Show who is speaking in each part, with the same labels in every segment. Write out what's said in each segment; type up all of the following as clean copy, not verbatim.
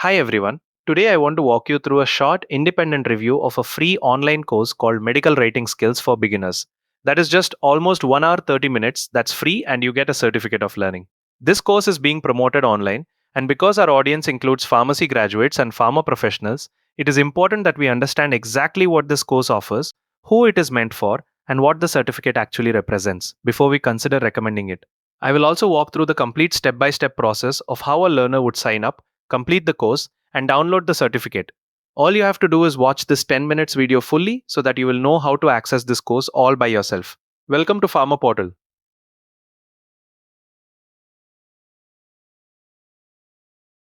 Speaker 1: Hi everyone. Today I want to walk you through a short independent review of a free online course called Medical Writing Skills for Beginners. That is just almost 1 hour 30 minutes. That's free and you get a certificate of learning. This course is being promoted online, and because our audience includes pharmacy graduates and pharma professionals, it is important that we understand exactly what this course offers, who it is meant for, and what the certificate actually represents before we consider recommending it. I will also walk through the complete step by step process of how a learner would sign up, complete the course, and download the certificate. All you have to do is watch this 10 minutes video fully so that you will know how to access this course all by yourself. Welcome to Pharma Portal.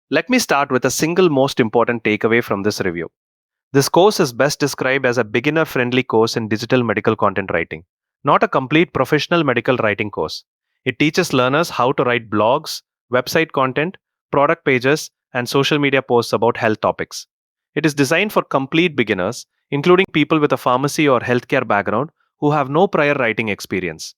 Speaker 1: Let me start with a single most important takeaway from this review. This course is best described as a beginner friendly course in digital medical content writing, not a complete professional medical writing course. It teaches learners how to write blogs, website content, product pages, and social media posts about health topics. It is designed for complete beginners, including people with a pharmacy or healthcare background who have no prior writing experience.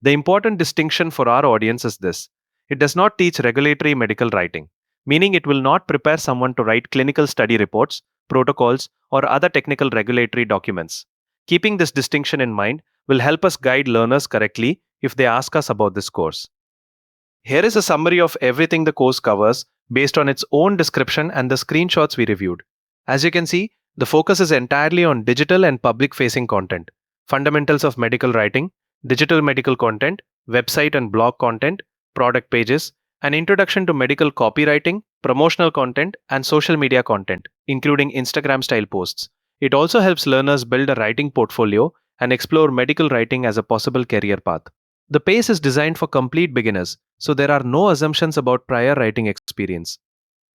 Speaker 1: The important distinction for our audience is this: it does not teach regulatory medical writing, meaning it will not prepare someone to write clinical study reports, protocols, or other technical regulatory documents. Keeping this distinction in mind will help us guide learners correctly if they ask us about this course. Here is a summary of everything the course covers based on its own description and the screenshots we reviewed. As you can see, the focus is entirely on digital and public facing content, fundamentals of medical writing, digital medical content, website and blog content, product pages, an introduction to medical copywriting, promotional content, and social media content, including Instagram style posts. It also helps learners build a writing portfolio and explore medical writing as a possible career path. The pace is designed for complete beginners, so there are no assumptions about prior writing experience.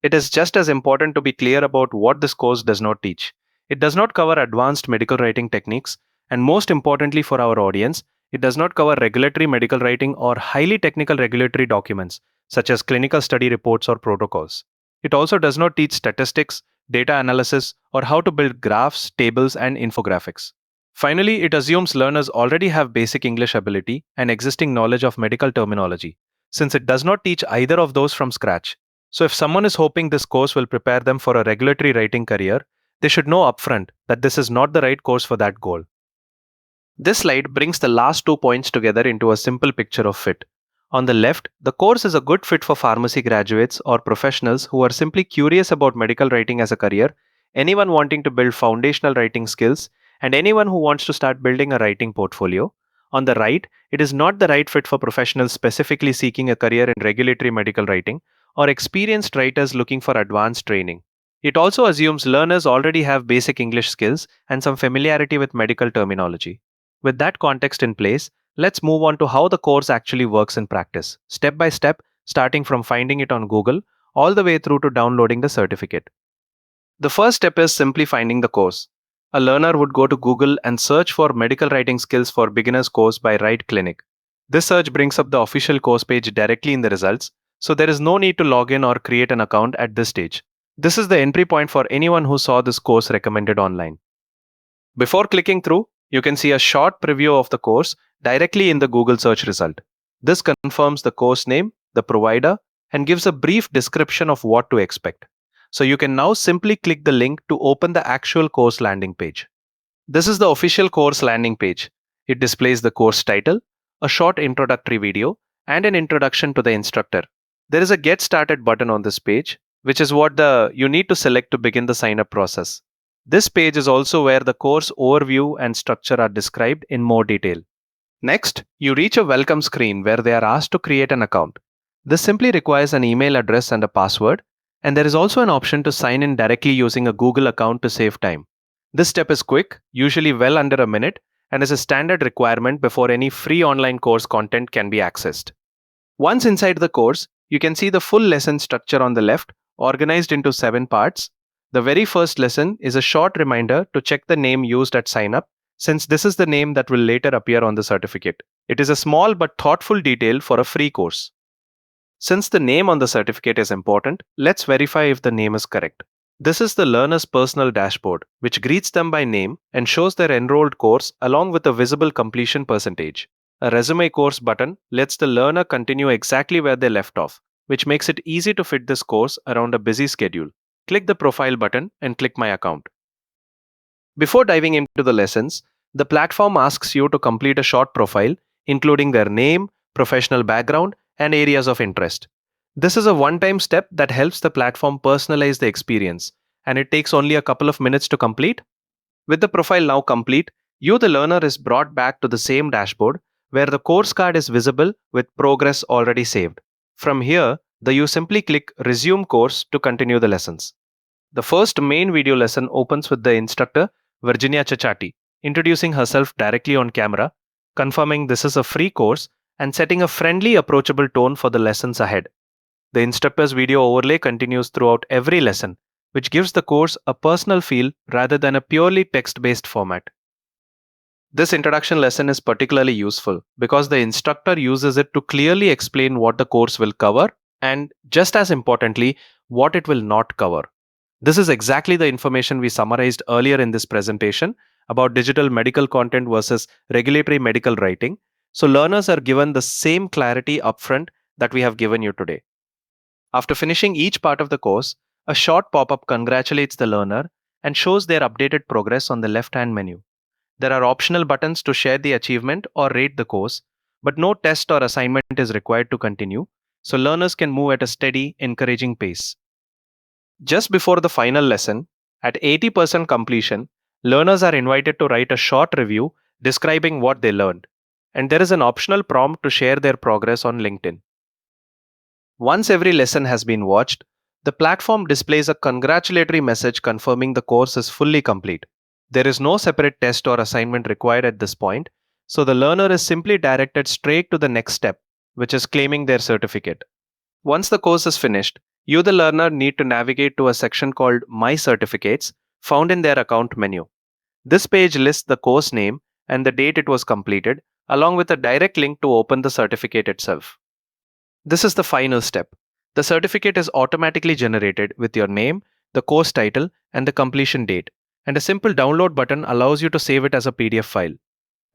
Speaker 1: It is just as important to be clear about what this course does not teach. It does not cover advanced medical writing techniques, and most importantly for our audience, it does not cover regulatory medical writing or highly technical regulatory documents, such as clinical study reports or protocols. It also does not teach statistics, data analysis, or how to build graphs, tables, and infographics. Finally, it assumes learners already have basic English ability and existing knowledge of medical terminology, since it does not teach either of those from scratch. So, if someone is hoping this course will prepare them for a regulatory writing career, they should know upfront that this is not the right course for that goal. This slide brings the last 2 points together into a simple picture of fit. On the left, the course is a good fit for pharmacy graduates or professionals who are simply curious about medical writing as a career, anyone wanting to build foundational writing skills, and anyone who wants to start building a writing portfolio. On the right, it is not the right fit for professionals specifically seeking a career in regulatory medical writing or experienced writers looking for advanced training. It also assumes learners already have basic English skills and some familiarity with medical terminology. With that context in place, let's move on to how the course actually works in practice, step by step, starting from finding it on Google all the way through to downloading the certificate. The first step is simply finding the course. A learner would go to Google and search for Medical Writing Skills for Beginners course by Write Clinic. This search brings up the official course page directly in the results, so there is no need to log in or create an account at this stage. This is the entry point for anyone who saw this course recommended online. Before clicking through, you can see a short preview of the course directly in the Google search result. This confirms the course name, the provider, and gives a brief description of what to expect. So you can now simply click the link to open the actual course landing page. This is the official course landing page. It displays the course title, a short introductory video, and an introduction to the instructor. There is a Get Started button on this page, which is what you need to select to begin the sign up process. This page is also where the course overview and structure are described in more detail. Next, you reach a welcome screen where they are asked to create an account. This simply requires an email address and a password, and there is also an option to sign in directly using a Google account to save time. This step is quick, usually well under a minute, and is a standard requirement before any free online course content can be accessed. Once inside the course, you can see the full lesson structure on the left, organized into 7 parts. The very first lesson is a short reminder to check the name used at sign up, since this is the name that will later appear on the certificate. It is a small but thoughtful detail for a free course. Since the name on the certificate is important, let's verify if the name is correct. This is the learner's personal dashboard, which greets them by name and shows their enrolled course along with a visible completion percentage. A resume course button lets the learner continue exactly where they left off, which makes it easy to fit this course around a busy schedule. click the profile button and click my account. Before diving into the lessons, the platform asks you to complete a short profile, including their name, professional background, and areas of interest. This is a one time step that helps the platform personalize the experience, and it takes only a couple of minutes to complete. With the profile now complete, you, the learner, is brought back to the same dashboard where the course card is visible with progress already saved. From here, you simply click Resume Course to continue the lessons. The first main video lesson opens with the instructor, Virginia Chachati, introducing herself directly on camera, confirming this is a free course, and setting a friendly, approachable tone for the lessons ahead. The instructor's video overlay continues throughout every lesson, which gives the course a personal feel rather than a purely text based format. This introduction lesson is particularly useful because the instructor uses it to clearly explain what the course will cover and, just as importantly, what it will not cover. This is exactly the information we summarized earlier in this presentation about digital medical content versus regulatory medical writing. So, learners are given the same clarity upfront that we have given you today. After finishing each part of the course, a short pop up congratulates the learner and shows their updated progress on the left hand menu. There are optional buttons to share the achievement or rate the course, but no test or assignment is required to continue, so learners can move at a steady, encouraging pace. Just before the final lesson, at 80% completion, learners are invited to write a short review describing what they learned, and there is an optional prompt to share their progress on LinkedIn. Once every lesson has been watched, the platform displays a congratulatory message confirming the course is fully complete. There is no separate test or assignment required at this point, so the learner is simply directed straight to the next step, which is claiming their certificate. Once the course is finished, you, the learner, need to navigate to a section called My Certificates found in their account menu. This page lists the course name and the date it was completed, along with a direct link to open the certificate itself. This is the final step. The certificate is automatically generated with your name, the course title, and the completion date, and a simple download button allows you to save it as a PDF file.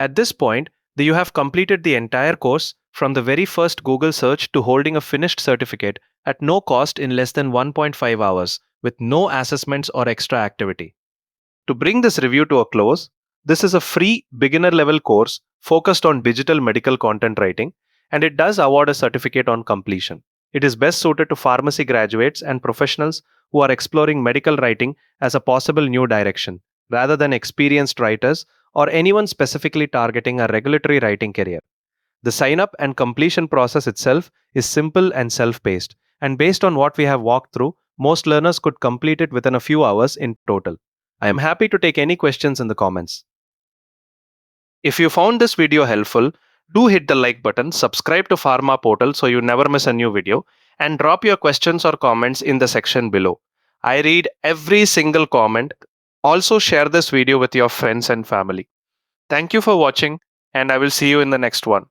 Speaker 1: At this point, you have completed the entire course from the very first Google search to holding a finished certificate at no cost in less than 1.5 hours with no assessments or extra activity. To bring this review to a close, this is a free beginner level course focused on digital medical content writing, and it does award a certificate on completion. It is best suited to pharmacy graduates and professionals who are exploring medical writing as a possible new direction, rather than experienced writers or anyone specifically targeting a regulatory writing career. The sign up and completion process itself is simple and self paced, and based on what we have walked through, most learners could complete it within a few hours in total. I am happy to take any questions in the comments. If you found this video helpful, do hit the like button, subscribe to Pharma portal so you never miss a new video, and drop your questions or comments in the section below. I read every single comment. Also share this video with your friends and family. Thank you for watching, and I will see you in the next one.